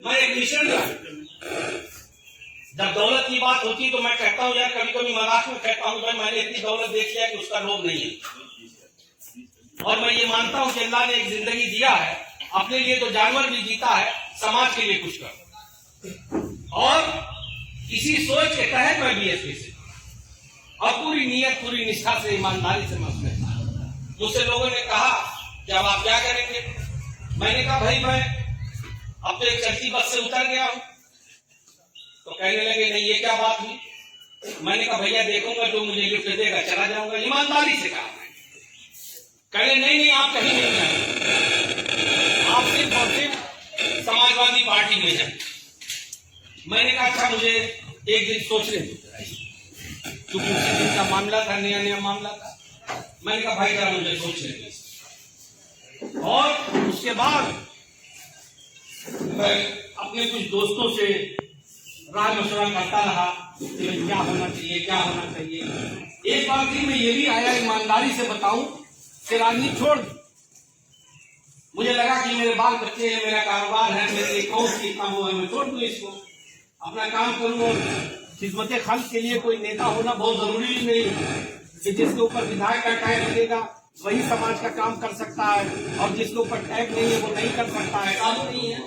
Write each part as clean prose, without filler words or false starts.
मैं एक मिशन जब दौलत की बात होती तो मैं कहता हूँ यार, कभी कभी मजाक में कहता हूँ भाई मैंने इतनी दौलत देख लिया कि उसका लोभ नहीं है। और मैं ये मानता हूँ कि अल्लाह ने एक जिंदगी दिया है, अपने लिए तो जानवर भी जीता है, समाज के लिए कुछ कर। और इसी सोच के तहत मैं बीएसपी से और पूरी नीयत पूरी निष्ठा से ईमानदारी से मैं मुझसे लोगों ने कहा कि अब आप क्या करेंगे। मैंने कहा भाई मैं अब तो एक चलती बस से उतर गया हूं। तो कहने लगे नहीं ये क्या बात हुई। मैंने कहा भैया देखूंगा जो मुझे लिफ्ट देगा चला जाऊंगा, ईमानदारी से कहा। कहने नहीं आप कहीं नहीं जाए, आप सिर्फ और सिर्फ समाजवादी पार्टी में जाए। मैंने कहा अच्छा मुझे एक दिन सोचने दो, क्योंकि उसी दिन का मामला था, नया नया मामला था। मैंने कहा भाई जरा मुझे सोचने दो। और उसके बाद मैं अपने कुछ दोस्तों से राय मशवरा करता रहा कि क्या होना चाहिए क्या होना चाहिए। एक बार फिर मैं ये भी आया, ईमानदारी से बताऊं कि राजनीति छोड़ दी। मुझे लगा कि मेरे बाल बच्चे हैं, मेरा कारोबार है, मेरे कौन सी इतना वो है, मैं छोड़ दूं इसको, अपना काम करूं। और खिदमत खल्क के लिए कोई नेता होना बहुत जरूरी नहीं है कि जिसके ऊपर विधायक का टैग लगेगा वही समाज का काम कर सकता है, और जिसके ऊपर टैग नहीं है वो नहीं कर सकता है, काम नहीं है।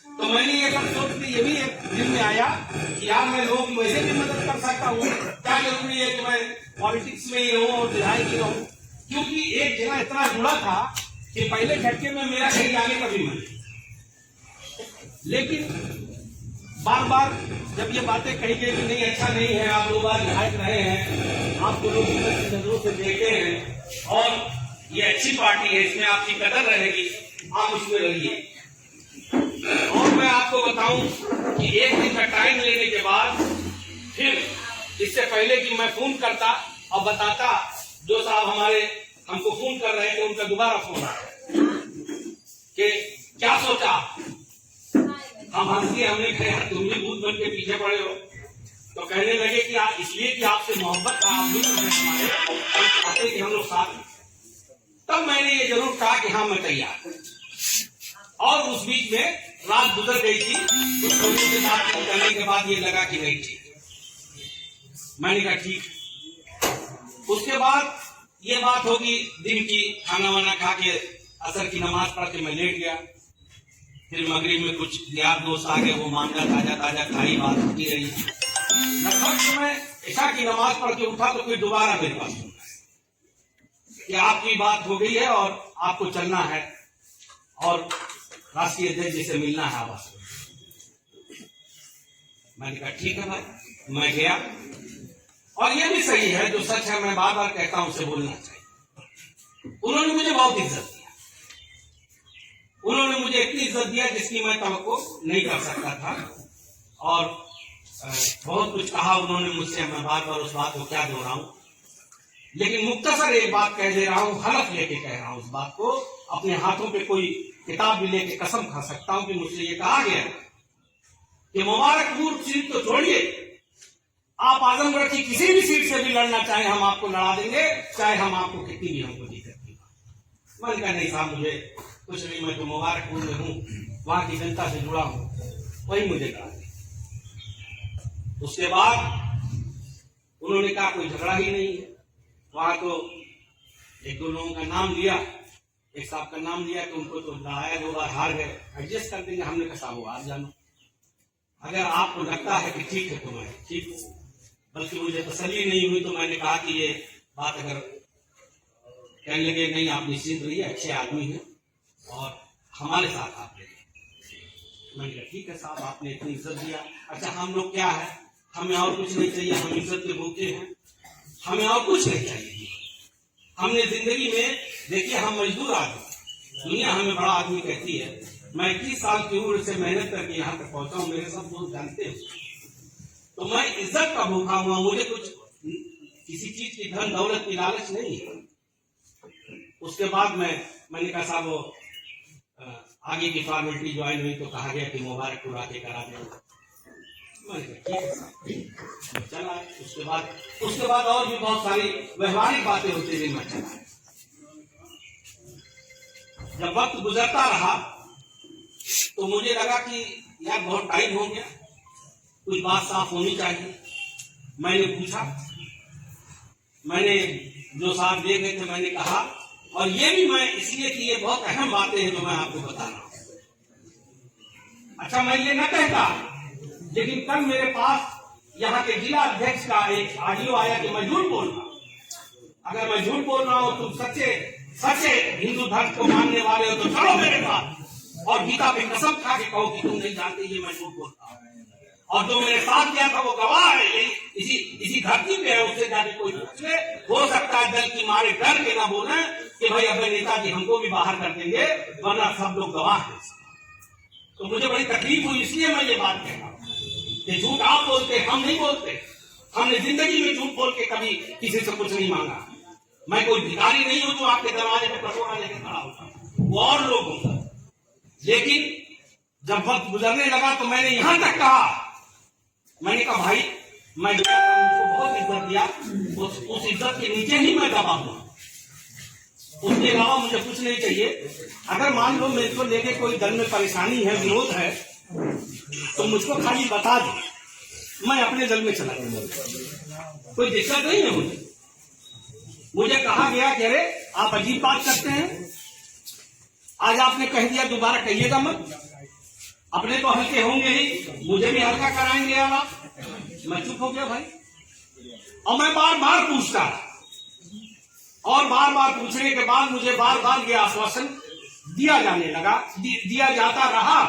तो मैंने ये सब सोच के ये भी एक दिल में आया कि यार मैं लोगों की वैसे भी मदद कर सकता हूँ, क्या जरूरी है कि मैं पॉलिटिक्स में ही रहूं और विधायक ही रहूं। क्योंकि एक जगह इतना जुड़ा था कि पहले झटके में मेरा कहीं जाने का भी मन, लेकिन बार बार जब ये बातें कही गई कि नहीं अच्छा नहीं है, आप 2 बार विधायक रहे हैं, आपको लोग इज्जत की नजरों से देखते हैं और ये अच्छी पार्टी है, इसमें आपकी कदर रहेगी, आप उसमें रहिए। और मैं आपको बताऊं कि एक दिन का टाइम लेने के बाद फिर इससे पहले कि मैं फोन करता और बताता, जो साहब हमारे हमको फोन कर रहे थे उनका दोबारा फोन आया कि क्या सोचा। हम हंसी हमने कहा यार तुम भी भूत बन के पीछे पड़े हो। तो कहने लगे कि आप इसलिए कि आपसे मोहब्बत का आप भी हमारे कि हम लोग साथ। तब मैंने ये जरूर कहा कि हाँ मैं तैयार। और उस बीच में रात गुजर गई थी, कुछ लोगों के साथ करने के बाद ये लगा कि नहीं ठीक, मैंने कहा ठीक। उसके बाद ये बात होगी दिन की, खाना वाना खा के असर की नमाज पढ़ के मैं लेट गया। फिर मगरिब में कुछ यार दोस्त आ गए, वो मामला ताजा ताजा खाई बात होती रही। लगभग मैं ईशा की नमाज पढ़ के उठा तो फिर दोबारा मेरे पास कि आपकी बात हो गई है और आपको चलना है और राष्ट्रीय अध्यक्ष जी से मिलना है आवास। मैंने कहा ठीक है भाई, मैं गया। और ये भी सही है, जो सच है मैं बार बार कहता हूं उसे बोलना चाहिए। उन्होंने मुझे बहुत इज्जत दिया, उन्होंने मुझे इतनी इज्जत दिया जिसकी मैं तवक्को नहीं कर सकता था। और बहुत कुछ कहा उन्होंने मुझसे, मैं बार बार उस बात को क्या दोहराऊं, लेकिन मुख्तसर एक बात कह दे रहा हूं, हलफ लेके कह रहा हूं। उस बात को अपने हाथों पे कोई किताब भी लेके कसम खा सकता हूं कि मुझसे ये कहा गया कि मुबारकपुर सीट तो छोड़िए, आप आजमगढ़ की किसी भी सीट से भी लड़ना चाहे हम आपको लड़ा देंगे, चाहे हम आपको कितनी भी हमको दिक्कत की। मैंने कहा नहीं साहब मुझे कुछ नहीं, मैं तो मुबारकपुर में हूं, वहां की जनता से जुड़ा हूं, वही मुझे कहा। उसके बाद उन्होंने कहा कोई झगड़ा ही नहीं है। वहां तो 1-2 लोगों का नाम लिया, एक साहब का नाम लिया कि उनको तो लड़ाया, 2 बार हार गए, एडजस्ट कर देंगे। हमने कहा साहब आप जानो, अगर आपको लगता है कि ठीक है तो मैं ठीक हूं। बल्कि मुझे तसल्ली नहीं हुई तो मैंने कहा कि ये बात अगर कहने लगे नहीं आप निश्चिंत रहिए, अच्छे आदमी हैं और हमारे साथ आप रहिए। मैंने कहा ठीक है साहब, आपने इतनी इज्जत दिया। अच्छा हम लोग क्या है, हमें और कुछ नहीं चाहिए, हम इज्जत के भूखे हैं, हमें और कुछ नहीं चाहिए। हमने जिंदगी में देखिए, हम मजदूर आदमी, दुनिया हमें बड़ा आदमी कहती है। मैं 21 साल की उम्र से मेहनत करके यहाँ तक पहुंचा हूँ, मेरे सब दोस्त जानते हैं। तो मैं इज्जत का भूखा हुआ, मुझे कुछ किसी चीज की धन दौलत की लालच नहीं है। उसके बाद मैंने कहा साहब वो आगे की फॉर्मेलिटी ज्वाइन हुई तो कहा गया कि मुबारकपुर आके करा देंगे। चला। उसके बाद और भी बहुत सारी व्यवहारिक बातें होती रही। मैं चला, जब वक्त गुजरता रहा तो मुझे लगा कि यार बहुत टाइम हो गया, कुछ बात साफ होनी चाहिए। मैंने पूछा, मैंने जो साहब दे गए थे मैंने कहा, और ये भी मैं इसलिए कि ये बहुत अहम बातें हैं जो मैं आपको बता रहा हूं। अच्छा, मैं ये न कहता, लेकिन कल मेरे पास यहाँ के जिला अध्यक्ष का एक ऑडियो आया कि मैं झूठ बोल रहा हूं। अगर मैं झूठ बोल रहा हूं, तुम सच्चे हिंदू धर्म को मानने वाले हो तो चलो मेरे साथ और गीता पे कसम खा के कहो कि तुम नहीं जानते ये मैं झूठ बोलता हूं। और जो मेरे साथ किया था वो गवाह है, इसी धरती पे है, उससे जाके कोई पूछ ले। हो सकता है दल की मारे डर के ना बोले कि भाई अब नेताजी हमको भी बाहर कर देंगे, वरना सब लोग गवाह हैं। तो मुझे बड़ी तकलीफ हुई, इसलिए मैं ये बात कह रहा हूं कि झूठ आप बोलते, हम नहीं बोलते। हमने जिंदगी में झूठ बोल के कभी किसी से कुछ नहीं मांगा। मैं कोई भिखारी नहीं हूं जो आपके दरवाजे पे कटोरा लेके खड़ा होता, वो और लोग होंगे। लेकिन जब वक्त गुजरने लगा तो मैंने यहां तक कहा, मैंने कहा भाई मैं उनको बहुत इज्जत दिया, उस इज्जत के नीचे ही मैं दबा हूं, उसके अलावा मुझे कुछ नहीं चाहिए। अगर मान लो मेरे को लेके कोई दल में परेशानी है, विरोध है, तो मुझको खाली बता दो, मैं अपने दल में चला जाऊंगा, कोई दिक्कत नहीं है मुझे। मुझे कहा गया कि अरे आप अजीब बात करते हैं, आज आपने कह दिया दोबारा कहिएगा मत। अपने तो हल्के होंगे ही, मुझे भी हल्का कराएंगे आप। मैं चुप हो गया भाई, और मैं बार बार पूछता, और बार बार पूछने के बाद मुझे बार बार ये आश्वासन दिया जाने लगा, दिया जाता रहा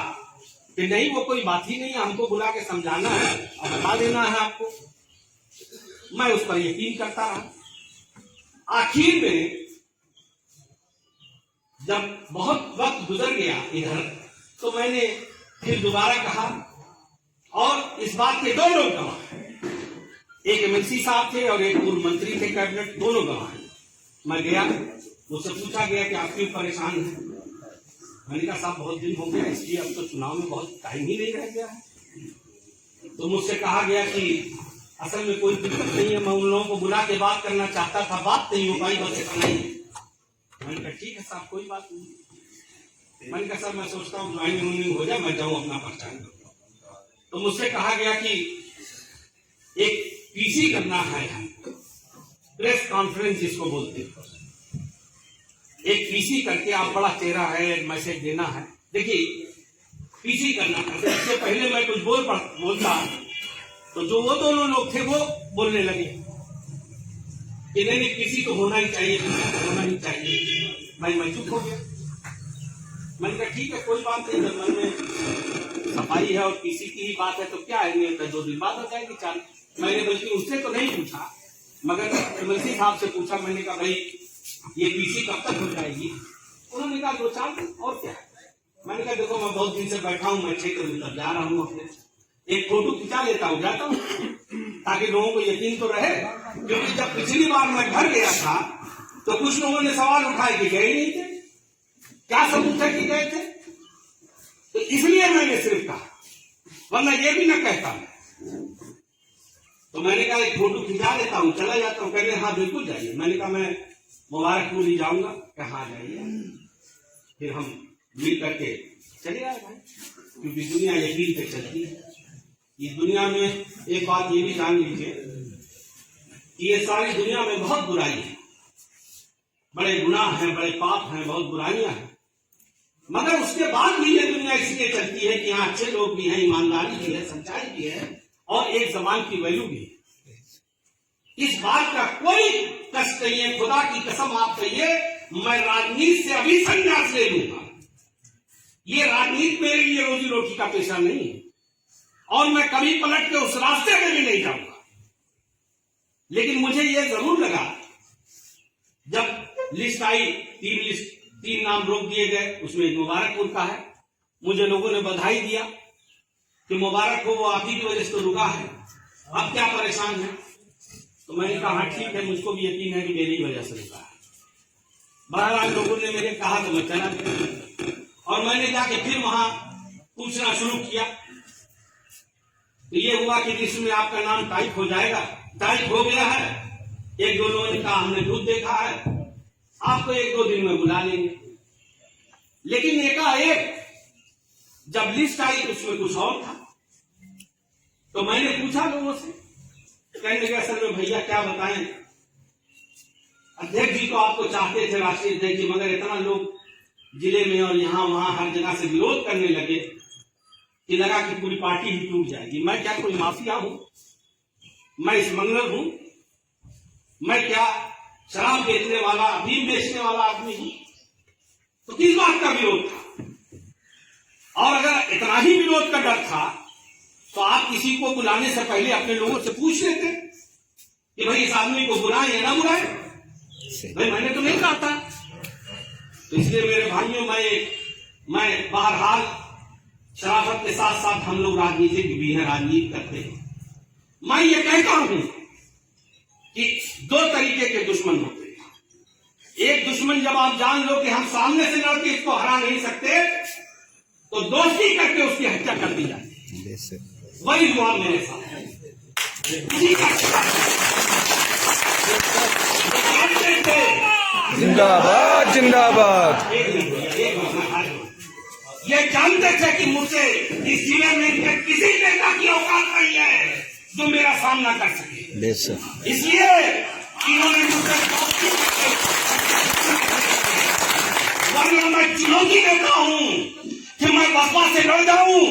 कि नहीं वो कोई बात ही नहीं है, हमको बुला के समझाना है और बता देना है आपको। मैं उस पर यकीन करता रहा। आखिर में जब बहुत वक्त गुजर गया इधर, तो मैंने फिर दोबारा कहा, और इस बात के दो लोग गवाह, एक एमएलसी साहब थे और एक पूर्व मंत्री थे कैबिनेट, दोनों गवाह। मैं गया, मुझसे पूछा गया कि आप क्यों परेशान हैं। मैंने कहा साहब बहुत दिन हो गया, इसलिए अब तो चुनाव में बहुत टाइम ही नहीं रह गया है। तो मुझसे कहा गया कि असल में कोई दिक्कत नहीं है, मैं उन लोगों को बुला के बात करना चाहता था, बात नहीं हो पाई, बस इतना ही। मैंने कहा ठीक है साहब कोई बात नहीं। मैंने कहा सर मैं सोचता हूँ ज्वाइनिंग हो जाए, मैं जाऊँ अपना पहचान। तो मुझसे कहा गया कि एक पीसी करना है, प्रेस कॉन्फ्रेंस जिसको बोलते हैं, एक पीसी करके आप बड़ा चेहरा है, मैसेज देना है। देखिए पीसी करना है, इससे पहले मैं कुछ बोलता तो जो वो दोनों लोग थे वो बोलने लगे कि नहीं पीसी तो होना ही चाहिए, होना ही चाहिए। मैं चुप हो गया। मैंने कहा ठीक है कोई बात नहीं, जब मन में सफाई है और पीसी की ही बात है तो क्या है, नहीं तो 2 दिन बाद हो जाएगी 4। मैंने बल्कि उससे तो नहीं पूछा, मगर एमएलसी साहब से पूछा। मैंने कहा भाई ये पीसी कब तक हो जाएगी? उन्होंने कहा 2-4 दिन, और क्या है। मैंने कहा देखो मैं बहुत दिन से बैठा हूँ, मैं 6 किलोमीटर जा रहा हूँ, अपने एक फोटो खिंचा लेता हूँ, जाता हूँ, ताकि लोगों को यकीन तो रहे। क्योंकि जब पिछली बार मैं घर गया था तो कुछ लोगों ने सवाल उठाए कि गए नहीं थे, क्या सबूत है कि गए थे। तो इसलिए मैंने सिर्फ कहा, वरना ये भी न कहता मैं। तो मैंने कहा एक फोटो खिंचा लेता हूँ, चला जाता हूँ। कहने हाँ बिल्कुल जाइए। मैंने कहा मैं मुबारकपुर ही जाऊंगा। कहा जाइए, फिर हम मिल करके चले आए भाई, क्योंकि दुनिया यकीन पे चलती है। इस दुनिया में एक बात ये भी जान लीजिए कि ये सारी दुनिया में बहुत बुराई है, बड़े गुनाह हैं, बड़े पाप हैं, बहुत बुराइयां हैं, मगर उसके बाद भी ये दुनिया इसलिए चलती है कि यहाँ अच्छे लोग भी हैं, ईमानदारी भी है, सच्चाई भी है, और एक जबान की वैल्यू भी है। इस बात का कोई कष्ट नहीं है, खुदा की कसम आप कहिए मैं राजनीति से अभी संन्यास ले लूंगा। ये राजनीति मेरे लिए रोजी रोटी का पेशा नहीं है, और मैं कभी पलट के उस रास्ते में भी नहीं जाऊंगा। लेकिन मुझे यह जरूर लगा, जब लिस्ट आई, 3 नाम रोक दिए गए, उसमें मुबारकपुर का है। मुझे लोगों ने बधाई दिया कि मुबारक हो, वो आप ही की वजह से तो रुका है, अब क्या परेशान है। तो मैंने कहा हाँ ठीक है, मुझको भी यकीन है कि मेरी वजह से रुका है। बहरहाल लोगों ने मेरे कहा तो मैं चला गया, और मैंने जाके फिर वहां पूछना शुरू किया। तो ये हुआ कि लिस्ट में आपका नाम टाइप हो जाएगा। टाइप हो गया है। 1-2 लोगों ने कहा हमने दूध देखा है, आपको 1-2 दिन में बुला लेंगे। लेकिन एकाएक जब लिस्ट आई तो उसमें कुछ और था। तो मैंने पूछा लोगों से, कहने लगे असल में भैया क्या बताएं, अध्यक्ष जी तो आपको चाहते थे राष्ट्रीय अध्यक्ष जी, मगर इतना लोग जिले में और यहाँ वहां हर जगह से विरोध करने लगे कि लगा कि पूरी पार्टी ही टूट जाएगी। मैं क्या कोई माफिया हूं? मैं स्मगलर हूं? मैं क्या शराब बेचने वाला, अफीम बेचने वाला आदमी हूं? तो किस बात का विरोध था? और अगर इतना ही विरोध का डर था तो आप किसी को बुलाने से पहले अपने लोगों से पूछ लेते कि भाई इस आदमी को बुलाएं या ना बुलाएं। भाई मैंने तो नहीं कहा था। तो इसलिए मेरे भाइयों, मैं बहरहाल शराफत के साथ साथ हम लोग राजनीतिक भी हैं, राजनीति करते हैं। मैं ये कहता हूं कि दो तरीके के दुश्मन होते हैं। एक दुश्मन जब आप जान लो कि हम सामने से लड़के इसको हरा नहीं सकते तो दोस्ती करके उसकी हत्या कर दी जाती है। वही हुआ मेरे साथ। जिंदाबाद जिंदाबाद। ये जानते थे कि मुझसे इस जिले में किसी नेता की औकात नहीं है जो मेरा सामना कर सके, इसलिए इन्होंने मुझसे वरना मैं चुनौती देता हूं कि मैं बसपा से लड़ जाऊं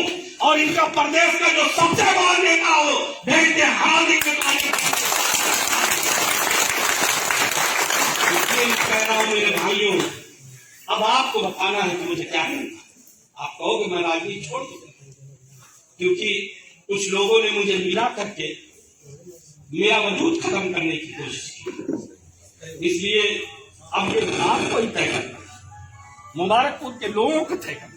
और इनका प्रदेश का जो सबसे बड़ा नेता हो भेज दे हरा देंगे। कह रहा हूं मेरे भाइयों, अब आपको बताना है कि मुझे क्या करना। आप कहोगे मैं राजनीति छोड़ दूंगा, क्योंकि कुछ लोगों ने मुझे मिला करके मेरा वजूद खत्म करने की कोशिश की। इसलिए अब ये आपको ही तय करना, मुबारकपुर के लोगों को तय करना।